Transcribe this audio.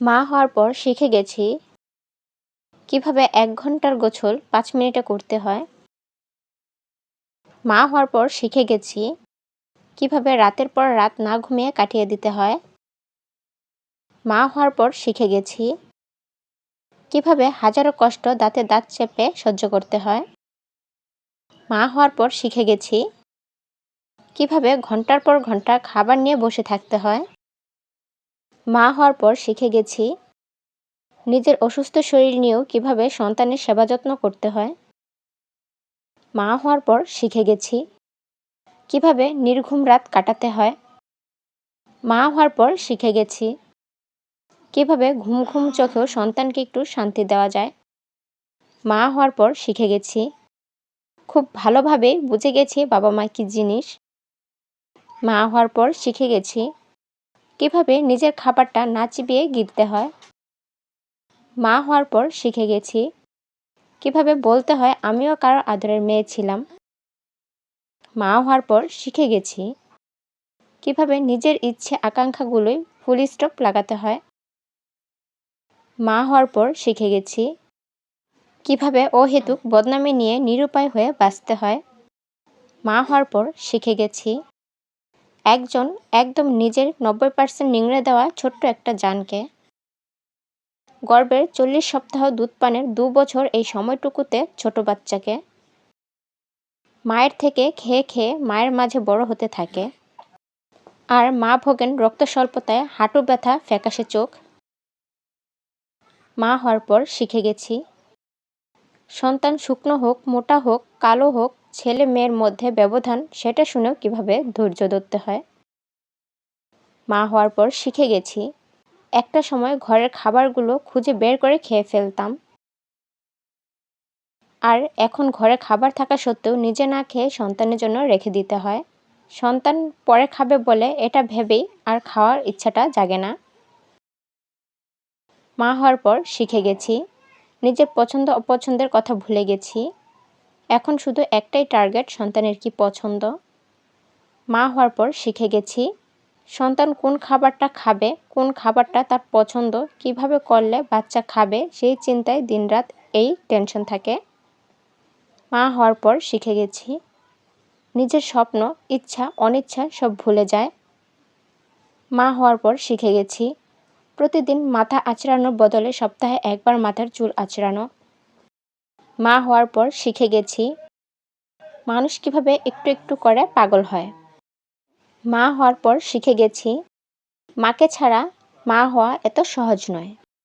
মা হওয়ার পর শিখে গেছি কিভাবে ১ ঘন্টার গোসল ৫ মিনিটে করতে হয়। মা হওয়ার পর শিখে গেছি কিভাবে রাতের পর রাত না ঘুমিয়ে কাটিয়ে দিতে হয়। মা হওয়ার পর শিখে গেছি কিভাবে হাজারো কষ্ট দাঁতে দাঁত চেপে সহ্য করতে হয়। মা হওয়ার পর শিখে গেছি কিভাবে ঘন্টার পর ঘন্টা খাবার নিয়ে বসে থাকতে হয়। মা হওয়ার পর শিখে গেছি নিজের অসুস্থ শরীর নিয়েও কিভাবে সন্তানের সেবা যত্ন করতে হয়। মা হওয়ার পর শিখে গেছি কিভাবে নির্ঘুম রাত কাটাতে হয়। মা হওয়ার পর শিখে গেছি কিভাবে ঘুম ঘুম চোখেও সন্তানকে একটু শান্তি দেওয়া যায়। মা হওয়ার পর শিখে গেছি খুব ভালোভাবে বুঝে গেছি বাবা মা কি জিনিস। মা হওয়ার পর শিখে গেছি কিভাবে নিজের খাবারটা না চিবিয়ে গিলতে হয়। মা হওয়ার পর শিখে গেছি কিভাবে বলতে হয় আমিও কারো আদরের মেয়ে ছিলাম। মা হওয়ার পর শিখে গেছি কিভাবে নিজের ইচ্ছে আকাঙ্ক্ষাগুলোই ফুল স্টপ লাগাতে হয়। মা হওয়ার পর শিখে গেছি কিভাবে অহেতুক বদনামি নিয়ে নিরুপায় হয়ে বাঁচতে হয়। মা হওয়ার পর শিখে গেছি একজন একদম নিজের ৯০% নিংড়ে দেওয়া ছোট্ট একটা জানকে গর্ভের ৪০ সপ্তাহ দুধ পানের ২ বছর এই সময়টুকুতে ছোট বাচ্চাকে মায়ের থেকে খেয়ে খেয়ে মায়ের মাঝে বড় হতে থাকে। আর মা ভোগেন রক্ত স্বল্পতায়, হাঁটু ব্যথা, ফ্যাকাশে চোখ। মা হওয়ার পর শিখে গেছি সন্তান শুকনো হোক, মোটা হোক, কালো হোক, ছেলে মেয়ের মধ্যে ব্যবধান সেটা শুনেও কিভাবে ধৈর্য ধরতে হয়। মা হওয়ার পর শিখে গেছি একটা সময় ঘরের খাবারগুলো খুঁজে বের করে খেয়ে ফেলতাম। আর এখন ঘরে খাবার থাকা সত্ত্বেও নিজে না খেয়ে সন্তানের জন্য রেখে দিতে হয়। সন্তান পরে খাবে বলে এটা ভেবেই আর খাওয়ার ইচ্ছাটা জাগে না। মা হওয়ার পর শিখে গেছি নিজের পছন্দ অপছন্দের কথা ভুলে গেছি। এখন শুধু একটাই টার্গেট, সন্তানের কি পছন্দ। মা হওয়ার পর শিখে গেছি সন্তান কোন খাবারটা খাবে, কোন খাবারটা তার পছন্দ, কিভাবে করলে বাচ্চা খাবে সেই চিন্তায় দিনরাত এই টেনশন থাকে। মা হওয়ার পর শিখে গেছি নিজের স্বপ্ন, ইচ্ছা, অনিচ্ছা সব ভুলে যায়। মা হওয়ার পর শিখে গেছি প্রতিদিন মাথা আঁচড়ানোর বদলে সপ্তাহে একবার মাথার চুল আঁচড়ানো। মা হওয়ার পর শিখে গেছি মানুষ কিভাবে একটু একটু করে পাগল হয়। মা হওয়ার পর শিখে গেছি মাকে ছাড়া মা হওয়া এত সহজ নয়।